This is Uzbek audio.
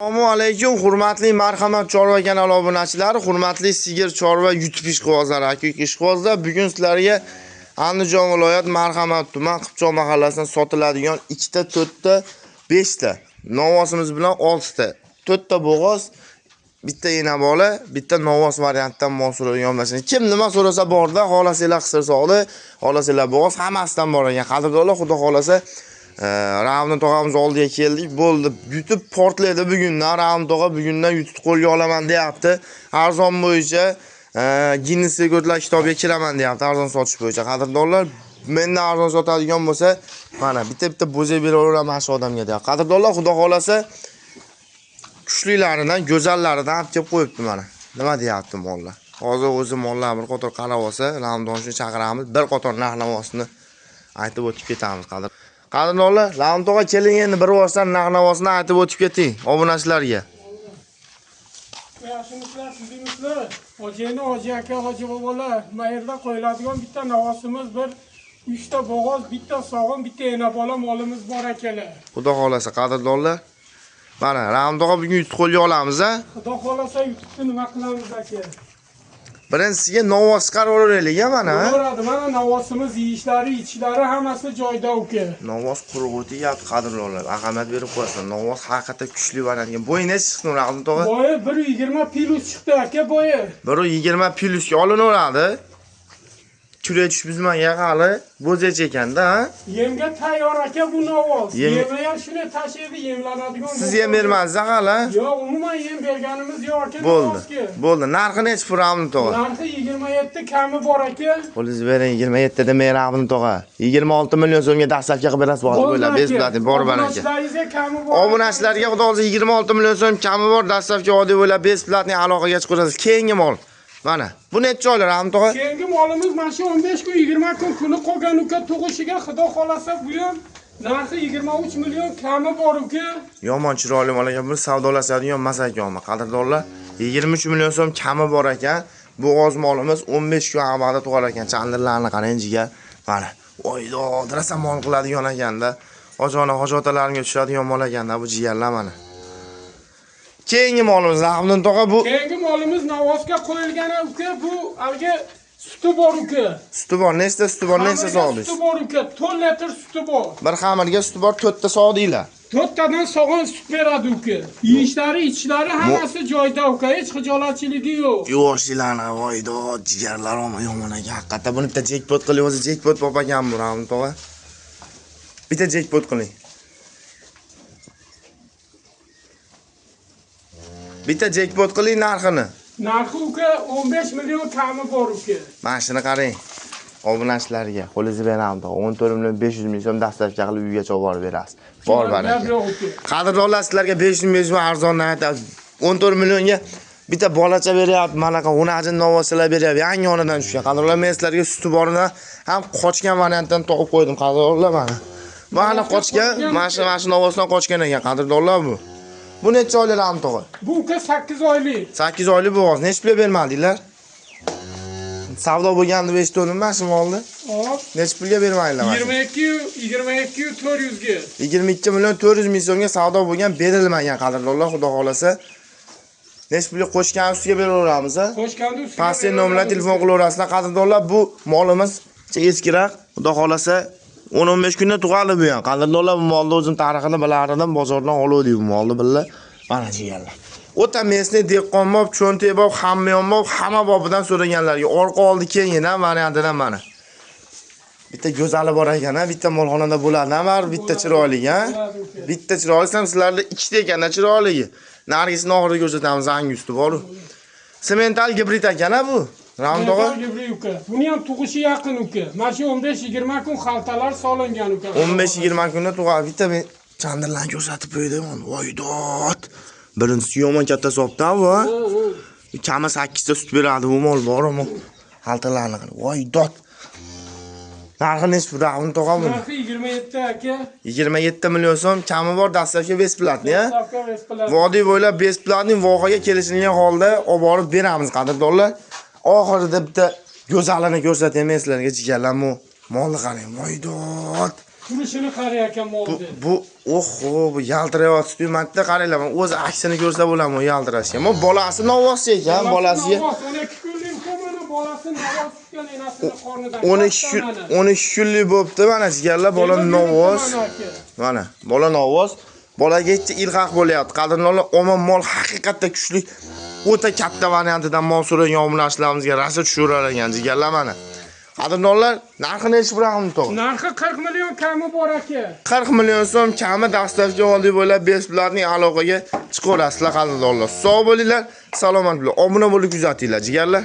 Assalomu alaykum, hurmatli Marhamat chorva kanali obunachilari, hurmatli sigir chorva YouTube ishqibozlari, aka ishqibozlar, bugun sizlarga Andijon viloyat Marhamat tuman Qipchoq mahallasidan sotiladigan 2 ta, 4 ta, 5 ta novosimiz bilan 6 ta, 4 ta bo'g'oz, bitta ena bola, bitta novos variantdan mo'suladigan mashina. Kim nima so'rasa borda, xolasanglar qisir sog'di, xolasanglar bo'g'oz hammasidan bor ekan. Qadrdonlar, xudo xolasa Ravni tog'amiz oldiga keldik. Bo'ldi, yutib portlaydi bugundan. Ravni tog'a bugundan yutib qo'lga olaman deyapti. Arzon bo'yicha Guinness rekordlar kitobiga kiraman deyapti. Arzon sotish bo'yicha. Qadrdonlar, mendan arzon sotadigan bo'lsa, mana bitta bo'zak beraveraman shu odamga deyapti. Qadrdonlar, xudo xolasa kuchlilaridan, go'zallaridan olib kelib qo'yibdi mana. Nima deyapti mollar? Hozir o'zi mollar bir qator qarab olsa, Ravdonni chaqiramiz, bir qator narx-navosini aytib o'tib ketamiz. Qadrdonlar, Ravn tog'a keling endi bir vosdan narx-navosini aytib o'tib keting obunachilarga. Yaxshimisizlar, sizmisizlar? Hojini, hoji aka, hoji bobolar, mayerda qo'yiladigan bitta navosimiz, bir 3 ta bo'g'oz, bitta sog'in, bitta ena bola molimiz bor akalar. Xudo xolasa qadrdonlar, mana Ravn tog'a bugun yutib qo'lga olamiz a. Xudo xolasa yutibni nima qilamiz aka? Birinchisiga novos chiqarib olaylik mana. Bo'ladi, mana navosimiz yeyishlari, ichishlari hammasi joyida uka. Novos quruq o'tyapti qadrdonlar. Ahamiyat berib qo'yasizlar. Novos haqiqatda kuchli variant. Bo'yi necha chiqdi Ravn tog'a? Bo'yi 1.20 plus chiqdi aka, bo'yi. 1.20 plusga olinaveradi. Kure tushbizmanga hali bo'zech ekanda, ha? Yemga tayyor aka bu navos. Yemni ham shuni tashiydi, yemlanadigan. Siz yem bermaysiz hali? Yo'q, umuman yem berganimiz yo'q aka. Bo'ldi. Narxi necha Ravn tog'a? Narxi 27 kami bor aka. Qo'lingizni bering, 27 demay Ravn tog'a. 26 million so'mga dastlabki qilib berasiz bo'lar. Bezplatin bor aka. Obunachilaringizga kami bor. Obunachilarga xudo xolasa 26 million so'm kami bor, dastlabki oddiy bo'lib bezplatin aloqaga chiqarasiz. Keyingi mol. Mana, bu necha oylar Ravn tog'a? Keyingi molimiz mana shu 15 kun, 20 kun kuni qolgan uka tug'ishiga xudo xolasa bu ham narxi 23 million kami bor uka. Yomon chiroyli mol ekan, buni savdolashadigan emas ekan, qadrdonlar. 23 million so'm kami bor ekan. Bu g'oz molimiz 15 kun avvalda tug'ar ekan. Chandirlarni qarang jigar. Mana, oyda odrasa mol qiladigan ekanda. Hojona, hojotalarimga tushadigan mol ekanda bu jigarlar mana. Keyingi molimiz Ravn tog'a bu. Keyingi molimiz navosga qo'yilgan uka, bu alga suti bor uka. Suti bor, nechta suti bor, nechta sog'dingiz? Suti bor uka, 4 litr suti bor. Bir xamirga suti bor, 4 ta sog'dinglar. 4 tadan sog'in sut beradi uka. Yeyishlari, ichishlari hammasi joyida uka, hech xijolatchiligi yo'q. Yo'qchilarni voydo, jigarlar yomon ekan. Haqiqatda buni bitta jackpot qiling, o'zi jackpot topagan bu Ravn tog'a. Bitta jackpot qiling. Bitta jackpot qiling narxini. Narxi uka 15 million kami bor uka. Mana shuni qarang. Obunachilarga qo'lingizni beraman. 14 million 500 ming so'm dastlabki qilib uygacha olib borib berasiz. Bor baraka. Qadrdonlar, sizlarga 500 ming so'm arzondan aytamiz. 14 millionga bitta bolacha beryapti, manaqa xunajin novoslar beryapti. Yangi onadan tushgan. Qadrdonlar, men sizlarga suti borini ham qochgan variantdan topib qo'ydim. Qadrdonlar mana. Mana qochgan, mana shu novosdan qochgan ekan qadrdonlar bu. Bu necha oylar Ravn tog'a? Bu uka 8 oylik. 8 oylik bo'g'oz. Necha pulga bermadinglar? Savdo bo'lganda 5 to'nim mashina molni. Hop. Necha pulga bermaydilar? 22 400 ga. 22 million 400 ming so'mga savdo bo'lgan, berilmagan qadrdonlar, xudo xolasa. Necha pulga qo'shgan ustiga beraveramiz a? Qo'shganda ustiga. Pastga nomerlar telefon qilaverasizlar qadrdonlar. Bu molimiz eskiroq, xudo xolasa 10-15 kunda tug'adi bu ham. Qadrdonlar, bu molni o'zim tarixini bilardim, bozordan oluvdik bu molni billa. Mana jigarlar. O'ta mesni dehqonbob, cho'ntekbob, hammayonbob, hamma bobidan so'raganlarga orqa oldi keyingidan variantidan mana. Bitta go'zali bor ekan, bitta molxonada bo'ladi, var bitta chiroyli, ha? Bitta chiroyli ham sizlarda ikkita ekan, chiroyligi. Nargisini oxirida ko'rsatamiz, zangi usti bor. Semental gibrid ekan bu. Ravn tog'a. Buni ham tug'ishi yaqin uka. Mana shu 15-20 kun xaltalar solingan uka. 15-20 kunda tug'adi. Bitta men chandirlarni ko'rsatib qo'ydim. Voydot. Birinchisi yomon katta sopdan bu. Kami 8 ta sut beradi bu mol bormi? Xaltalarni qilib. Voydot. Narxi necha Ravn tog'a buni? Narxi 27 aka. 27 million so'm kami bor, dastlabki bezplatni, ha? Vodiy bo'ylab bezplatni vohaga kelishilgan holda olib borib beramiz qadrdonlar. Oxirida bitta go'zalini ko'rsataman sizlarga jigarlar. Molni qarang, voydot. turishini qarayotgan molni. Bu oho, bu yaltirayotibdi. Menda qaranglar, men o'z aksini ko'rsa bo'ladimi yaltirashga. Ammo bolasi novvoschi ekan, bolasiga 12 kunlik mana bolasi novvos tutgan enasini qornidan. 12 kunlik bo'pti, mana jigarlar, bola novvos. Mana, bola novvos. Bolaga ilg'aq bo'lyapti. Qadrdonlar, omon mol haqiqatda kuchli. O'ta katta variantidan mol so'ragan obunachilarimizga rasa tushirar ekan jigarlar mana. Qadrdonlar, narxini aytish bilan to'g'ri. Narxi 40 million kami bor aka. 40 million so'm kami dastlabki oldi bo'lib, beslarning aloqaga chiqaverasizlar qadrdonlar. Sog' bo'linglar, salomat bo'ling. Obuna bo'lib kuzatinglar jigarlar.